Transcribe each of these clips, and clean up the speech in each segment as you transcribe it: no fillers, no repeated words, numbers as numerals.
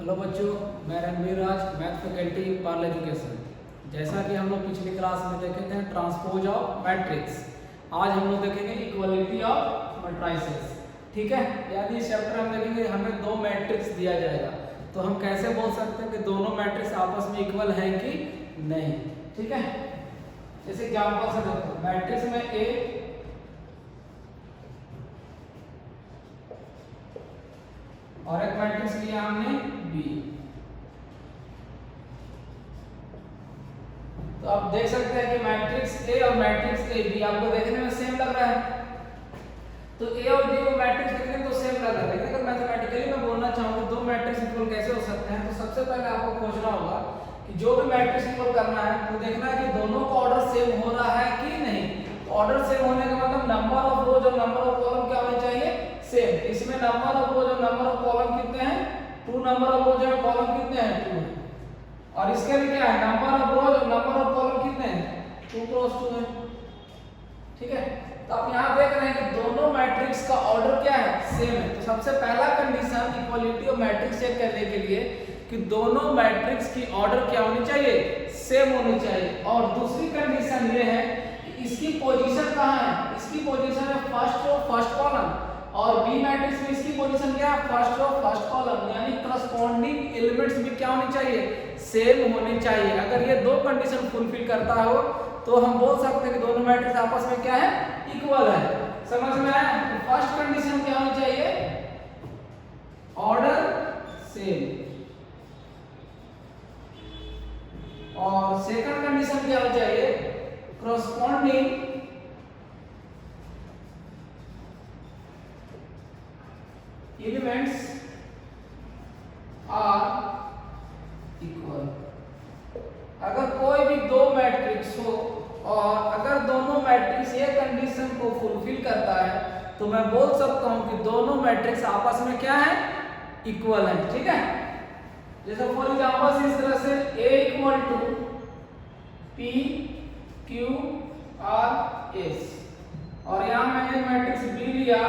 Hello बच्चों, मैं रणवीर राज, math faculty Paarl education. जैसा कि हम लोग पिछली क्लास में देखे थे ट्रांसपोज ऑफ मैट्रिक्स, आज हम लोग देखेंगे इक्वलिटी ऑफ मैट्रिसेस। ठीक है, यानी इस चैप्टर में हम देखेंगे हमें दो मैट्रिक्स दिया जाएगा तो हम कैसे बोल सकते हैं कि दोनों मैट्रिक्स आपस में इक्वल हैं कि नहीं। ठीक है, जैसे एग्जांपल से देखो, मैट्रिक्स में ए और एक मैट्रिक्स लिया हमने बी। तो आप देख सकते हैं कि मैट्रिक्स ए और मैट्रिक्स ए बी आपको देखने में सेम लग रहा है। तो ए और बी को मैट्रिक्स देखने तो सेम लग रहा है, लेकिन अगर मैथमेटिकली मैं बोलना चाहूँ दो मैट्रिक्स इक्वल कैसे हो सकते हैं, तो सबसे पहले आपको खोजना होगा कि जो भी मैट्रिक्स इक्वल करना है तो देखना है कि दोनों का ऑर्डर सेम हो रहा है कि नहीं। तो ऑर्डर सेम होने का मतलब नंबर ऑफ रोज और नंबर ऑफ कॉलम क्या होने चाहिए, सेम। इसमें नंबर ऑफ रोज और नंबर ऑफ कॉलम कितने हैं, 2 नंबर ऑफ रोज और कॉलम कितने हैं, 2 हैं। और इसके लिए क्या है, नंबर ऑफ रोज और नंबर ऑफ कॉलम कितने हैं, 2 क्रॉस 2 है। ठीक है, तो आप यहाँ देख रहे हैं कि दोनों मैट्रिक्स का ऑर्डर क्या है, सेम है। तो सबसे पहला condition equality of matrix check करने के लिए कि दोनों मैट्रिक्स की ऑर्डर क्या होनी चाहिए, सेम होनी चाहिए। और दूसरी कंडीशन ये है कि इसकी पोजीशन कहाँ है, इसकी पोजीशन है फर्स्ट रो फर्स्ट कॉलम, और बी मैट्रिक्स में इसकी पोजीशन क्या है, फर्स्ट रो फर्स्ट कॉलम। यानी करस्पॉन्डिंग एलिमेंट्स भी क्या होनी चाहिए, सेम होने चाहिए। अगर ये दो कंडीशन फुलफिल करता हो तो हम बोल सकते हैं कि दोनों मैट्रिक्स आपस में क्या है, इक्वल है। समझ में आया? तो फर्स्ट कंडीशन क्या होनी चाहिए, ऑर्डर सेम, और सेकंड कंडीशन क्या होनी चाहिए, करस्पॉन्डिंग एलिमेंट्स आर इक्वल। अगर कोई भी दो मैट्रिक्स हो और अगर दोनों मैट्रिक्स ये कंडीशन को फुलफिल करता है तो मैं बोल सकता हूं कि दोनों मैट्रिक्स आपस में क्या है, इक्वल है। ठीक है, जैसे फॉर एग्जांपल इस तरह से A equal to P Q R S, और यहां मैंने मैट्रिक्स B लिया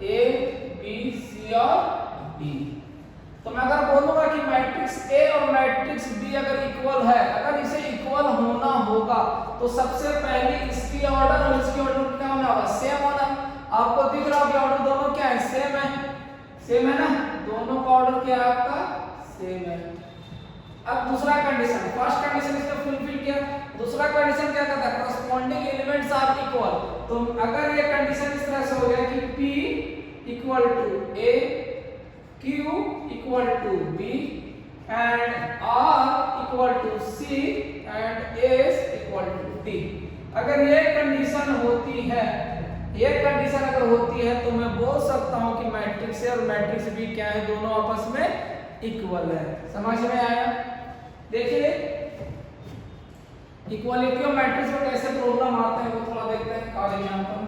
A B C और D। तो मैं अगर बोलूंगा कि मैट्रिक्स A और मैट्रिक्स B अगर इक्वल है, अगर इसे इक्वल होना होगा तो सबसे पहले इसकी ऑर्डर और इसकी ऑर्डर क्या होना होगा, सेम होना। आपको दिख रहा है कि ऑर्डर दोनों क्या है, सेम है, सेम है ना, दोनों का ऑर्डर क्या है आपका, सेम है। अब दूसरा कंडीशन, फर्स्ट कंडीशन इसने फुलफिल किया, दूसरा कंडीशन क्या कहता है, करस्पॉन्डिंग एलिमेंट्स आर इक्वल। तो अगर ये कंडीशन इस तरह से हो गया कि P equal to A, Q equal to B and R equal to C and S equal to D। अगर ये कंडीशन होती है, ये कंडीशन अगर होती है तो मैं बोल सकता हूं कि मैट्रिक्स A और मैट्रिक्स B क्या है, दोनों आपस में इक्वल है। समझ में आया? देखिए इक्वालिटी ऑफ मैट्रिक्स में कैसे प्रॉब्लम आते हैं वो थोड़ा देखते हैं। फॉर एग्जांपल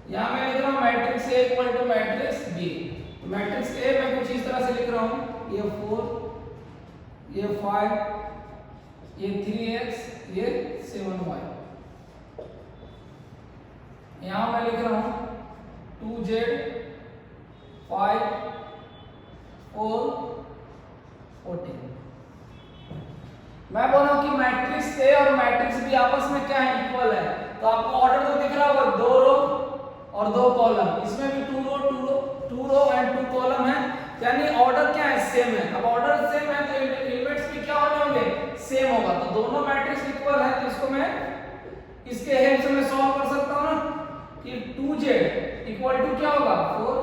यहां मैं लिख रहा हूं matrix A equal to matrix B। Matrix A मैं कुछ इस तरह से लिख रहा हूं, ये 4, ये 5, ये 3x, ये 7y। यहां मैं लिख रहा हूं 2z 5 4 14। मैं बोल रहा हूं कि मैट्रिक्स A और मैट्रिक्स B आपस में क्या है, इक्वल है। तो आपको ऑर्डर तो दिख रहा होगा, 2 रो और 2 कॉलम, इसमें भी 2 रो एंड 2 कॉलम है, यानी ऑर्डर क्या है, सेम है। अब ऑर्डर सेम है तो एलिमेंट्स भी क्या होने होंगे, सेम होगा। तो दोनों मैट्रिक्स इक्वल है, तो इसको मैं इसके हेल्प से मैं सॉल्व कर सकता हूं ना कि 2z इक्वल टू क्या होगा, 4,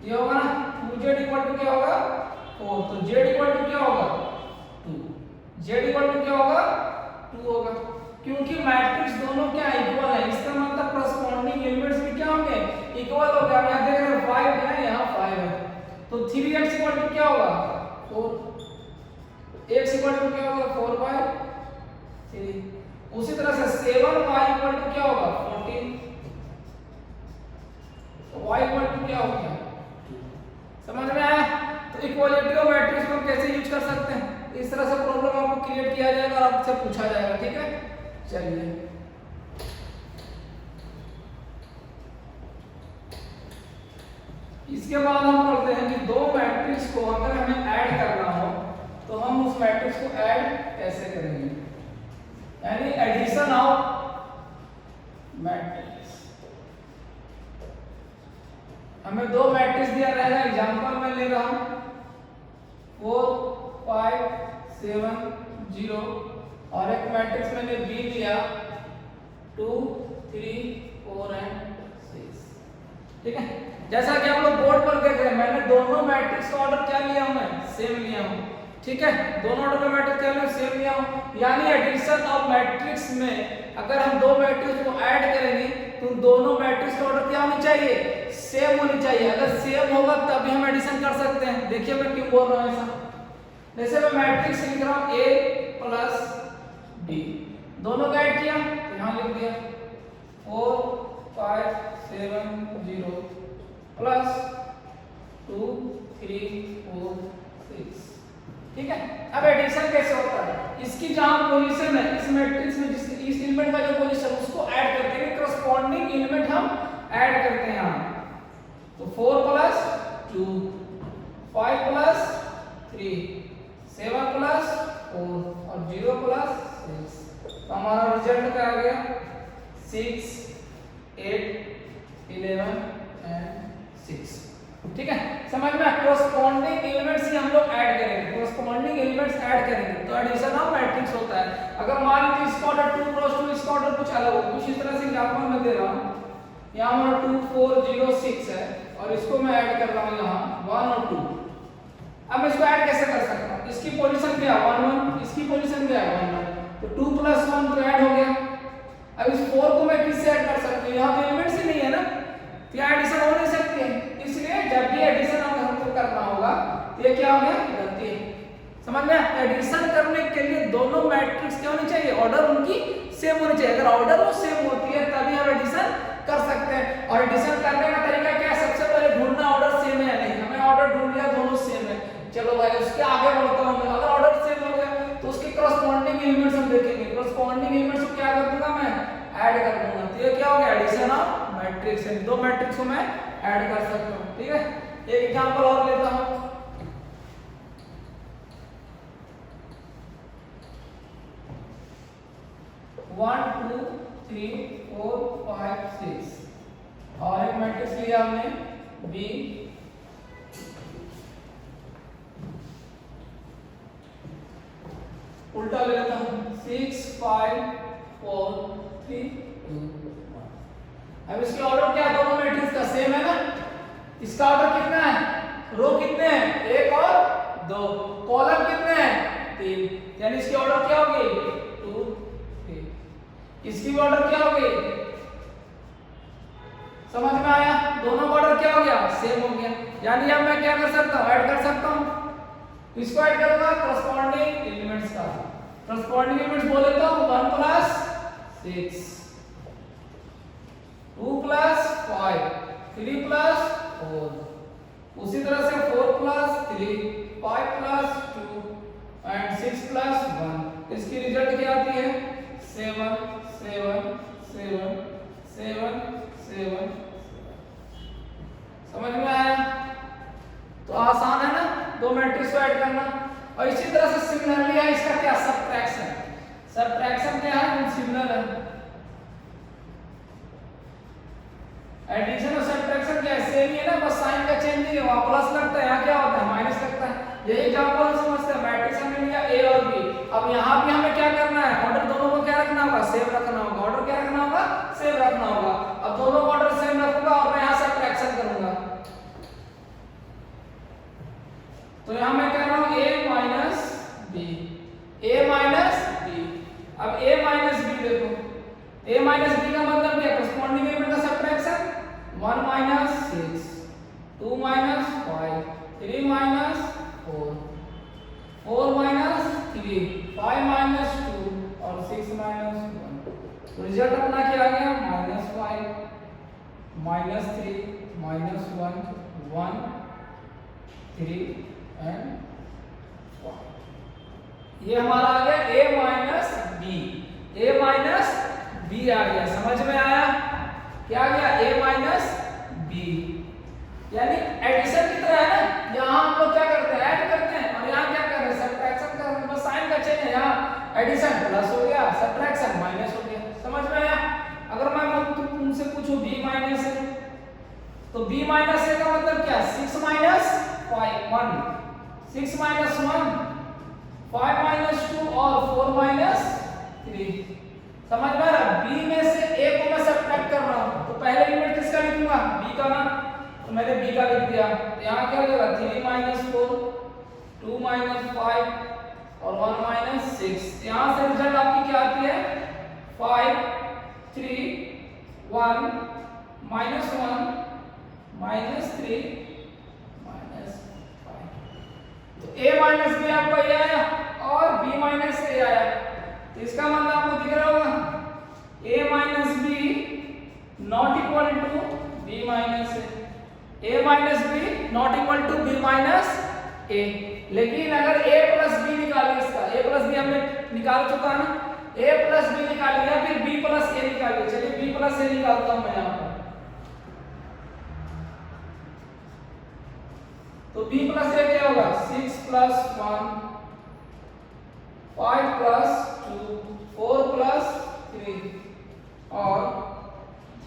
ये होगा ना, 2z इक्वल टू क्या होगा, 4, तो z इक्वल टू क्या होगा, 2, z इक्वल टू क्या होगा, 2 होगा। क्योंकि मैट्रिक्स दोनों क्या इक्वल है, इसका मतलब करस्पॉन्डिंग एलिमेंट्स भी क्या होंगे, इक्वल हो गया। यहां देख रहे हैं 5 है, यहां 5 है, तो 3x इक्वल टू क्या होगा, 4, x इक्वल टू क्या होगा, 4/3। उसी तरह से 7y इक्वल टू क्या होगा, 14, तो y इक्वल टू क्या हो गया, 2। समझ में आया? तो इक्वालिटी ऑफ मैट्रिक्स को हम कैसे यूज कर सकते हैं, इस तरह से प्रॉब्लम आपको क्रिएट किया जाएगा और आपसे पूछा जाएगा। ठीक है, चलिए इसके बाद हम पढ़ते हैं कि दो मैट्रिक्स को अगर हमें ऐड करना हो तो हम उस मैट्रिक्स को ऐड कैसे करेंगे, यानी एडिशन ऑफ मैट्रिक्स। हमें दो मैट्रिक्स दिया रहेगा, एग्जांपल मैं ले रहा हूं 4 5 7 0 और एक मैट्रिक्स मैंने बी लिया 2 3 4 एंड 6। ठीक है, जैसा कि आप लोग बोर्ड पर देख रहे हैं मैंने दोनों मैट्रिक्स का ऑर्डर क्या लिया हूं, मैं सेम लिया हूं। ठीक है, दोनों ऑर्डर का मैट्रिक्स क्या लिया, सेम लिया हूं। यानी एडिशन ऑफ मैट्रिक्स में अगर हम दो मैट्रिक्स को ऐड करेंगे तो दोनों मैट्रिक्स का ऑर्डर क्या होनी चाहिए, सेम होनी चाहिए। अगर सेम होगा तभी हम एडिशन कर सकते हैं। देखिए मैं क्यों बोल रहा हूं ऐसा, जैसे मैं मैट्रिक्स लिख रहा हूं a प्लस b, दोनों का ऐड किया तो यहां लिख दिया 4 5 7 0 प्लस 2 3 4 6। ठीक है, अब एडिशन कैसे होता है, इसकी जहां पोजीशन है इस मैट्रिक्स में जिस इस एलिमेंट का जो पोजीशन उसको ऐड करते हैं, करस्पॉन्डिंग एलिमेंट हम ऐड करते हैं यहां। तो 4 प्लस 2 5 प्लस 3 7 प्लस 4 और 0 प्लस 6। तो हमारा रिजल्ट क्या आ गया 6 8 11 एंड 6। ठीक है, समझ में, कोरस्पॉन्डिंग एलिमेंट्स ही हम लोग ऐड करेंगे, कोरस्पॉन्डिंग एलिमेंट्स ऐड करेंगे तो एडिशन ऑफ मैट्रिक्स होता है। अगर मान लीजिए इसका ऑर्डर 2 क्रॉस 2 इसका ऑर्डर कुछ अलग हो, कुछ इस तरह से एग्जांपल मैं दे रहा हूं, यहां हमारा 2 4 0 6 है और इसको मैं ऐड कर रहा हूं यहां 1 और 2। अब मैं इसको ऐड कैसे कर सकता हूं, इसकी पोजीशन क्या है 1 1, इसकी पोजीशन क्या है 1 1, तो 2 प्लस 1 तो ऐड हो गया। अब इस 4 को मैं किससे ऐड कर सकती हूं, यहां तो एलिमेंट्स ही नहीं है ना, तो यहां एडिशन हो नहीं सकती है। इसलिए जब भी एडिशन हमको करना होगा तो ये क्या हो गया, गलती है। समझ में, एडिशन करने के लिए दोनों मैट्रिक्स क्या होनी चाहिए, ऑर्डर उनकी सेम होनी चाहिए। अगर ऑर्डर वो सेम होती है तभी हम एडिशन कर सकते हैं। और एडिशन करने का तरीका क्या है, सबसे पहले ढूंढना ऑर्डर सेम है या नहीं। हमें ऑर्डर ढूंढ लिया दोनों सेम है, चलो भाई उसके आगे बढ़ता हूं मैं। अगर ऑर्डर सेम हो गया तो उसके करस्पॉन्डिंग एलिमेंट्स हम देखेंगे, करस्पॉन्डिंग एलिमेंट्स को क्या कर दूंगा मैं, ऐड कर दूंगा। तो ये क्या हो गया, एडिशन ऑफ मैट्रिक्स है, दो मैट्रिक्स को मैं ऐड कर सकता हूं। ठीक है, एक एग्जांपल और लेता हूं, वन 2 3 4 5 6 और एक मैट्रिक्स लिया हमने बी उल्टा ले लेता हूं 6 5 4 3 2 1। अब इसके ऑर्डर क्या, दोनों मैट्रिक्स का सेम है ना, इसका ऑर्डर कितना है, रो कितने हैं 1 और 2, कॉलम कितने हैं 3, यानी इसकी ऑर्डर क्या होगी 2 3, इसकी ऑर्डर क्या होगी, समझ में आया, दोनों का ऑर्डर क्या हो गया, सेम हो गया। यानी अब मैं क्या कर सकता हूं, ऐड कर सकता हूं, इसको ऐड करूंगा करस्पॉन्डिंग एलिमेंट्स का, करस्पॉन्डिंग एलिमेंट्स बोल लेता हूं 1 प्लस 6 2 प्लस 5 3 प्लस 4, उसी तरह से 4 प्लस 3 5 प्लस 2 एंड 6 प्लस 1। इसकी रिजल्ट क्या आती है 7 7 7 7 7। समझ में आया, तो आसान है ना दो मैट्रिक्स को ऐड करना। और इसी तरह से सिमिलरली है इसका क्या, सबट्रैक्शन। सबट्रैक्शन क्या है, सिमिलर है। एडिशन और सबट्रैक्शन क्या है, सेम ही है ना, बस साइन का चेंज नहीं है, वहां प्लस लगता है यहाँ क्या होता है माइनस लगता है। यही एग्जांपल समझते हैं, मैट्रिक्स हमने लिया ए और बी, अब यहाँ भी हमें क्या करना है, ऑर्डर दोनों को क्या रखना होगा, सेम रखना होगा। ऑर्डर क्या रखना होगा, सेम रखना होगा। अब दोनों का ऑर्डर सेम रखूंगा और मैं यहाँ सबट्रैक्शन करूंगा, तो यहाँ मैं कह रहा हूँ a minus B, a minus b. अब a माइनस बी देखो, a माइनस बी का मतलब क्या, करस्पॉन्डिंग एलिमेंट का subtraction 1 minus 6 2 minus 5 3 minus 4 4 minus 3 5 minus 2 और 6 माइनस 1। तो रिजल्ट अपना क्या आ गया, -5 -3 -1 1 3 एंड 1। ये हमारा आ गया a minus B, a minus B आ गया। समझ में आया, क्या आ गया a माइनस बी। यानी एडिशन की तरह है ना, यहाँ हम लोग क्या करते हैं ऐड करते हैं और यहाँ क्या कर रहे हैं सब्ट्रैक्शन कर रहे हैं, बस साइन का चेंज है, यहाँ एडिशन प्लस हो गया सब्ट्रैक्शन माइनस हो गया। समझ में आया? अगर मैं तुमसे पूछूं b माइनस a तो b माइनस a का मतलब क्या 6 माइनस 5 1 6 माइनस 1 5 माइनस 2 और 4 माइनस 3। समझ में आ रहा? b में से a को मैं सब्ट्रैक्ट कर रहा हूं तो पहले यूनिट किसका लिखूंगा b का ना, तो मैंने b का लिख दिया। यहाँ क्या हो जाएगा 3 माइनस 4 2 माइनस 5 और 1 माइनस 6। यहाँ से रिजल्ट आपकी क्या आती है 5 3 1 माइनस 1 माइनस 3 माइनस 5। तो a माइनस b आपका ये आया और b माइनस a आया, तो इसका मतलब आपको दिख रहा होगा a minus b not equal to b minus a minus b not equal to b minus a। लेकिन अगर a प्लस b निकाले, इसका a प्लस b हमने निकाल चुका है ना, a प्लस b निकाल लिया फिर b प्लस a निकाल लिया। चलिए b प्लस a निकालता हूं मैं यहाँ पर, तो b प्लस a क्या होगा 6 प्लस 1 5 प्लस 2 4 प्लस 3 और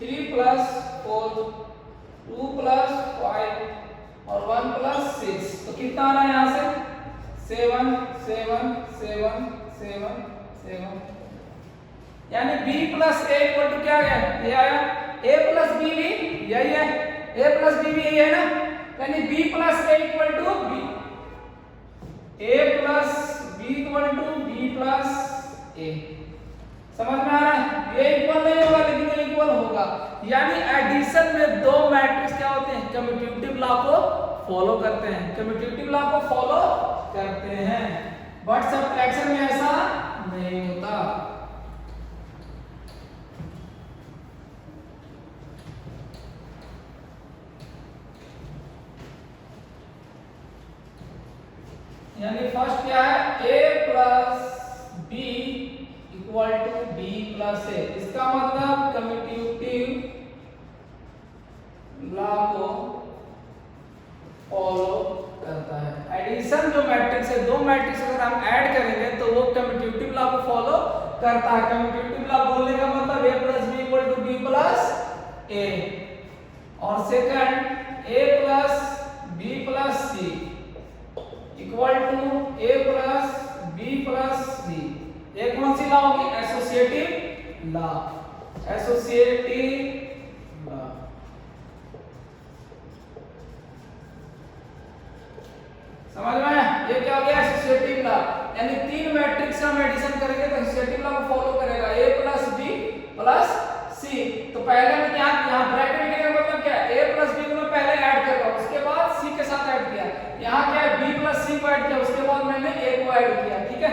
3 प्लस 4 2 प्लस 5 और 1 प्लस 6। तो कितना आ रहा है यहाँ से 7 7 7 7 7, यानी b plus a equal to क्या है ये आया a प्लस b भी यही है, a प्लस b भी यही है ना, यानी b plus a equal to b, a plus b equal to b plus a। समझ में आ रहा है? ये इक्वल नहीं होगा लेकिन ये इक्वल होगा, यानी एडिशन में दो मैट्रिक्स क्या होते हैं कम्यूटेटिव लॉ को फॉलो करते हैं, कम्यूटेटिव लॉ को फॉलो करते हैं, बट सब्ट्रैक्शन में ऐसा नहीं होता। यानी फर्स्ट क्या है a plus b equal to b plus a, इसका मतलब कम्यूटेटिव लॉ को फॉलो करता है। एडिशन जो मैट्रिक्स है, दो मैट्रिक्स अगर हम ऐड करेंगे तो वो कम्यूटेटिव लॉ को फॉलो करता है। कम्यूटेटिव लॉ बोलने का मतलब a plus b equal to b plus a, और second a plus b plus c equal to a plus b plus c। ये कौन सी लॉ होगी एसोसिएटिव लॉ, एसोसिएटिव लॉ। समझ में आया? ये क्या हो गया एसोसिएटिव लॉ, यानी तीन मैट्रिक्स हम एडिशन करेंगे तो एसोसिएटिव लॉ को फॉलो करेगा a plus b plus c। तो पहले मैं यहाँ ब्रैकेट लिखने का मतलब क्या है a प्लस b को मैं पहले ऐड कर रहा हूँ, उसके बाद c के साथ ऐड किया, यहाँ क्या है b प्लस c को ऐड किया, उसके बाद मैंने a को ऐड किया। ठीक है,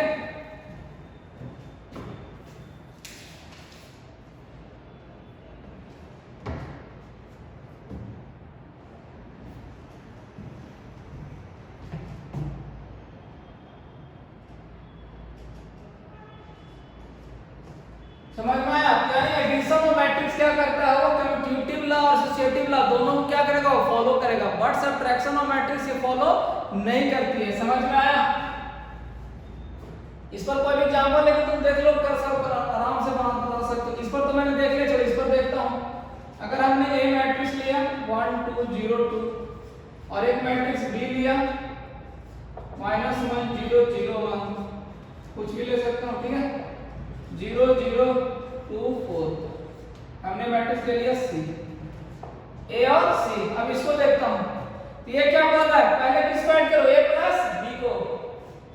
समझ में आया? यानी एडिशन ऑफ मैट्रिक्स क्या करता है वो कम्यूटेटिव लॉ और एसोसिएटिव लॉ दोनों को क्या करेगा वो फॉलो करेगा, बट सब्ट्रैक्शन ऑफ मैट्रिक्स ये फॉलो नहीं करती है। समझ में आया? इस पर कोई भी एग्जांपल लेके तुम देख लो, कर सकते आराम से बना सकते हो। इस पर तो मैंने देख लिया, चलो इस पर देखता हूं। अगर हमने a मैट्रिक्स लिया 1 2 0 2 और एक मैट्रिक्स b लिया -1 0 0 1, कुछ भी ले सकता हूं, ठीक है 0 0 2 4, हमने मैट्रिक्स ले लिया C, A और C। अब इसको देखता हूं तो ये क्या बोल रहा है पहले किसको ऐड करो A प्लस B को,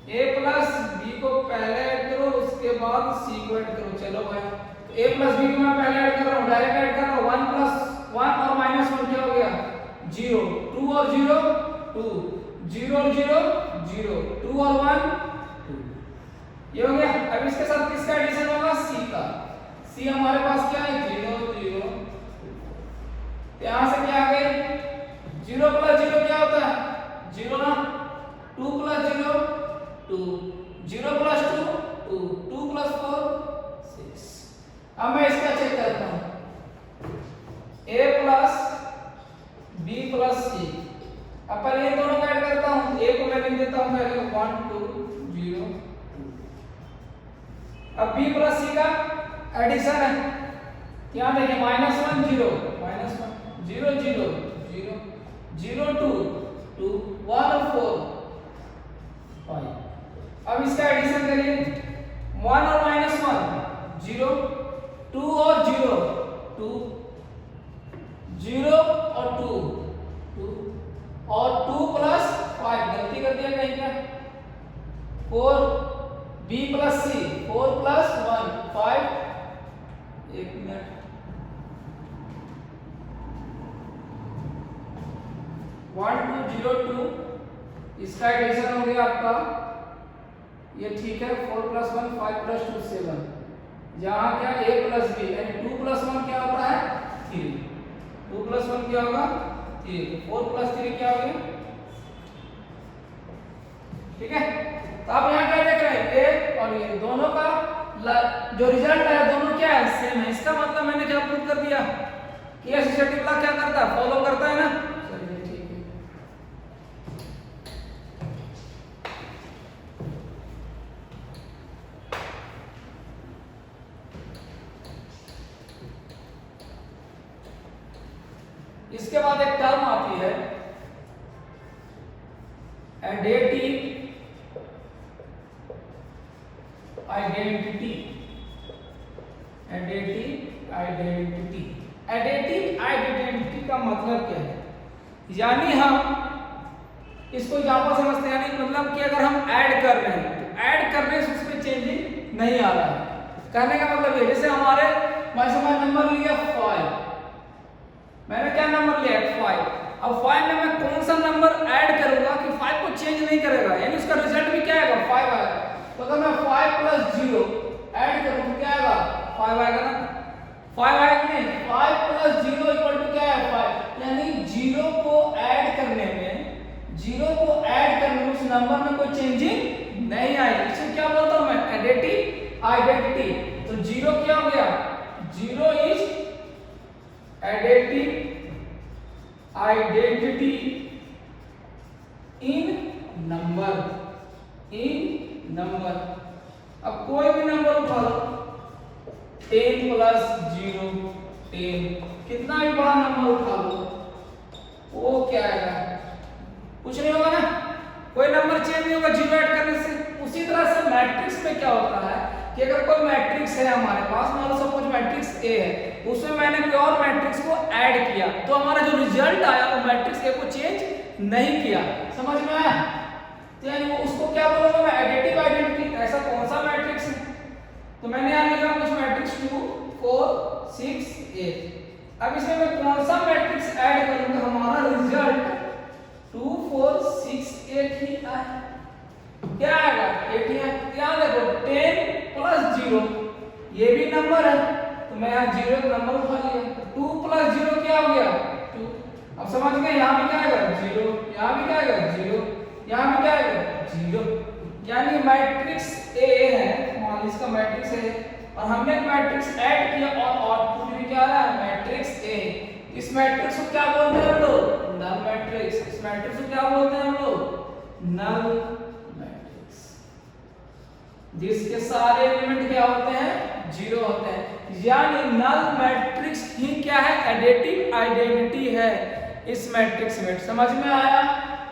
A प्लस B को पहले ऐड करो उसके बाद C को ऐड करो। चलो भाई तो A प्लस B को मैं पहले ऐड कर रहा हूं, डायरेक्ट ऐड कर रहा हूं 1 प्लस 1 और -1 क्या हो गया 0, 2 और 0 2, 0 और 0 0, 2 और 1 2, ये हो गया। अब इसके साथ किसका एडिशन होगा C का, C हमारे पास क्या है 0 0, यहां से क्या आ गए 0 प्लस 0 क्या होता है 0 ना, 2 प्लस 0 2, 0 प्लस 2 2, 2 प्लस 4 6। अब मैं इसका चेक करता हूं A plus B B plus C। अब पहले इन दोनों को ऐड करता हूँ, A को मैं लिख देता हूँ पहले 1 2 0। अब B प्लस C का एडिशन है, यहाँ देखिए -1 0 -1 0 0 0 0 2 2 1 4 5। अब इसका एडिशन करिए, 1 और -1 0, 2 और 0 2, 0 और 2 2 और 2 प्लस 5, गलती कर दिया कहीं का, 4 B प्लस C 4 प्लस 1 5। एक minute, one two zero two, इसका एडिशन हो गया आपका, ये ठीक है, 4 प्लस 1 5 प्लस 2 7। यहाँ क्या A प्लस B यानी 2 प्लस 1 क्या होता है 3, 2 प्लस 1 क्या होगा 3, 4 प्लस 3 क्या हो गया, ठीक है। तो आप यहाँ क्या देख रहे हैं, A और ये दोनों का जो रिजल्ट है दोनों क्या है सेम है। इसका मतलब मैंने क्या प्रूव कर दिया कि एसोसिएटिव लॉ क्या करता है, फॉलो करता है ना। चलिए ठीक है, इसके बाद एक टर्म आती है additive identity. Additive identity, additive identity का मतलब क्या है, यानी हम इसको यहां पर समझते हैं, यानी मतलब कि अगर हम ऐड कर रहे हैं तो ऐड करने से उसमें चेंजिंग नहीं आ रहा है। कहने का मतलब ये, जैसे हमारे मैं नंबर लिया 5, मैंने क्या नंबर लिया 5, अब 5 में मैं कौन सा नंबर ऐड करूंगा कि 5 को चेंज नहीं करेगा, यानी उसका रिजल्ट भी क्या आएगा 5 आएगा। तो अगर मैं 5 प्लस 0 ऐड करूं तो क्या आएगा 5 आएगा ना, 5 आएगा नहीं, 5 प्लस 0 इक्वल टू क्या है 5, यानी 0 को ऐड करने में उस नंबर में कोई चेंजिंग नहीं आएगी। इसे क्या बोलता हूं मैं, एडेटिव आइडेंटिटी। तो 0 क्या हो गया, 0 is additive identity in number, अब कोई भी नंबर उठा लो, 10 प्लस 0 10, कितना भी बड़ा नंबर उठा लो वो क्या आएगा, कुछ नहीं होगा ना, कोई नंबर चेंज नहीं होगा 0 ऐड करने से। उसी तरह से मैट्रिक्स में क्या होता है कि अगर कोई मैट्रिक्स है हमारे पास, मान लो सपोज मैट्रिक्स ए है, उसमें मैंने कोई और मैट्रिक्स को ऐड किया तो हमारा जो रिजल्ट आया वो मैट्रिक्स ए को चेंज नहीं किया। समझ में आया? तो यानी वो उसको क्या बोलूंगा मैं, एडिटिव आइडेंटिटी। ऐसा कौन सा मैट्रिक्स है, तो मैंने यहां लिखा कुछ मैट्रिक्स 2 4 6 8। अब इसमें मैं कौन सा मैट्रिक्स ऐड करूंगा, हमारा रिजल्ट 2 4 6 8 ही आए, क्या आएगा 8 ही आए। यहां देखो 10 प्लस 0 ये भी नंबर है, तो मैं यहां 0 नंबर उठा लिया, 2 प्लस 0 क्या हो गया 2। अब समझ गए, यहां भी क्या आएगा 0, यहां भी क्या आएगा 0, यहां भी क्या आएगा 0। यानी मैट्रिक्स ए है, मान लीजिए इसका मैट्रिक्स है और हमने एक मैट्रिक्स ऐड किया और आउटपुट भी क्या आ रहा है मैट्रिक्स ए। इस मैट्रिक्स को क्या बोलते हैं हम लोग, नल मैट्रिक्स। इस मैट्रिक्स को क्या बोलते हैं हम लोग, नल मैट्रिक्स, जिसके सारे एलिमेंट क्या होते हैं 0 होते हैं। यानी नल मैट्रिक्स ही क्या है, एडिटिव आइडेंटिटी है इस मैट्रिक्स में। समझ में आया?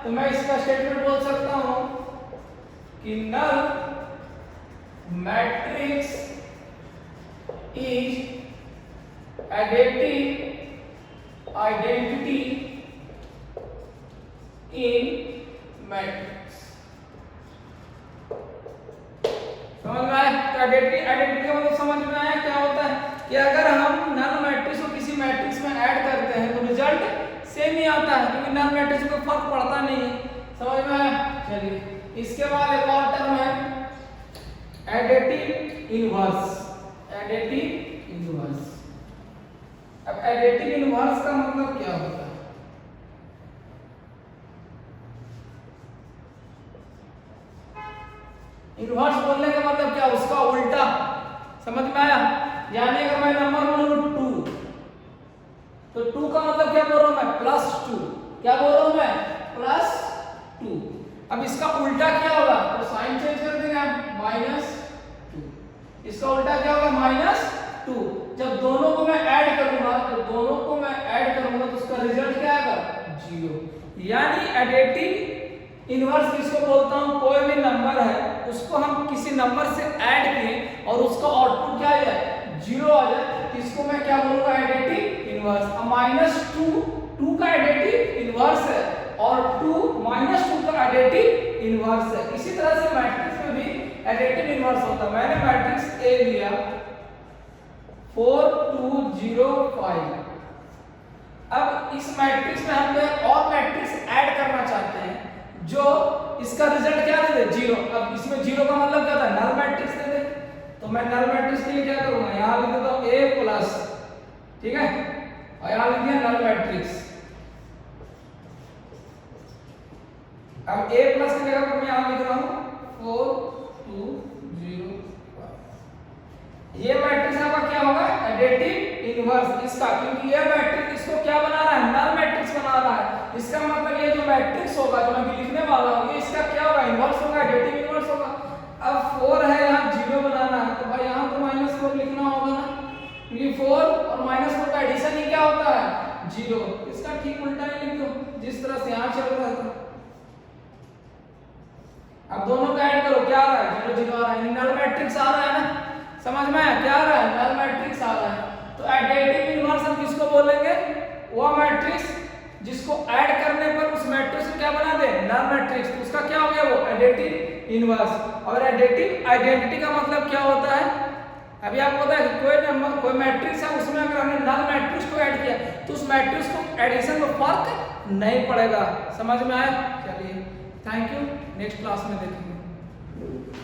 तो मैं इसका स्टेटमेंट बोल सकता हूं कि null matrix is additive identity in matrix. समझ में आया? तो एडिटिव आइडेंटिटी का मतलब समझ में आया क्या होता है कि अगर हम नल मैट्रिक्स को किसी मैट्रिक्स में ऐड करते हैं तो रिजल्ट सेम ही आता है, क्योंकि नल मैट्रिक्स को फर्क पड़ता नहीं है। समझ में आया? चलिए इसके बाद एक और टर्म है एडिटिव इनवर्स। एडिटिव इनवर्स, अब एडिटिव इनवर्स का मतलब क्या होता है, इनवर्स बोलने का मतलब क्या, उसका उल्टा। समझ में आया? यानी अगर मैं नंबर बोलूं 2 तो 2 का मतलब क्या बोल रहा हूं मैं, +2। क्या बोल रहा हूं मैं, +2। अब इसका उल्टा क्या होगा, तो साइन चेंज कर देंगे हम, -2। इसका उल्टा क्या होगा, -2। जब दोनों को मैं ऐड करूंगा तो उसका रिजल्ट क्या आएगा, 0। यानी एडिटिव इनवर्स किसको बोलता हूं, कोई भी नंबर है उसको हम किसी नंबर से ऐड किए और उसका आउटपुट क्या है, 0 आ जाए, इसको मैं क्या बोलूंगा, एडिटिव इनवर्स। अब -2 का एडिटिव इनवर्स है और -2 का एडिटिव इनवर्स है। इसी तरह से मैट्रिक्स में भी एडिटिव इनवर्स होता है। मैंने मैट्रिक्स ए लिया 4 2 0 5। अब इस मैट्रिक्स में हम एक और मैट्रिक्स ऐड करना चाहते हैं जो इसका रिजल्ट क्या दे दे, 0। अब इसमें 0 का मतलब क्या था, नल मैट्रिक्स दे दे। तो मैं नल मैट्रिक्स के लिए क्या करूंगा, यहां लिख देता हूं A+, ठीक है, और यहां लिख दिया नल मैट्रिक्स। अब A+ की जगह पर मैं यहां लिख रहा हूं 4 2 0 5। ये मैट्रिक्स आपका क्या होगा, एडिटिव इनवर्स इसका, क्योंकि ये मैट्रिक्स इसको क्या बना रहा है, नल मैट्रिक्स बना रहा है। इसका मतलब ये जो मैट्रिक्स होगा जो मैं लिखने वाला हूं, ये इसका क्या होगा, इनवर्स होगा, एडिटिव इनवर्स होगा। अब 4 है, यहां 0 बनाना है, तो भाई यहां तो -4 लिखना होगा ना, क्योंकि 4 और -4 का एडिशन ही क्या होता है, 0। इसका ठीक उल्टा ही लिख दो, जिस तरह से यहां चल रहा था। अब दोनों का ऐड करो, क्या आ रहा है, 0 0 आ रहा है, नल मैट्रिक्स आ रहा है ना, समझ में आया, क्या आ रहा है, नल मैट्रिक्स आ रहा है। तो एडिटिव इनवर्स हम किसको बोलेंगे, वो मैट्रिक्स जिसको ऐड करने पर उस मैट्रिक्स को क्या बना दे, नल मैट्रिक्स, तो उसका क्या हो गया, वो एडिटिव इनवर्स। और एडिटिव आइडेंटिटी का मतलब क्या होता है, अभी आपको पता है कि कोई नंबर कोई मैट्रिक्स है, उसमें अगर हमने नल मैट्रिक्स को ऐड किया तो उस मैट्रिक्स को एडिशन में फर्क नहीं पड़ेगा। समझ में आया, चलिए थैंक यू, नेक्स्ट क्लास में देखेंगे।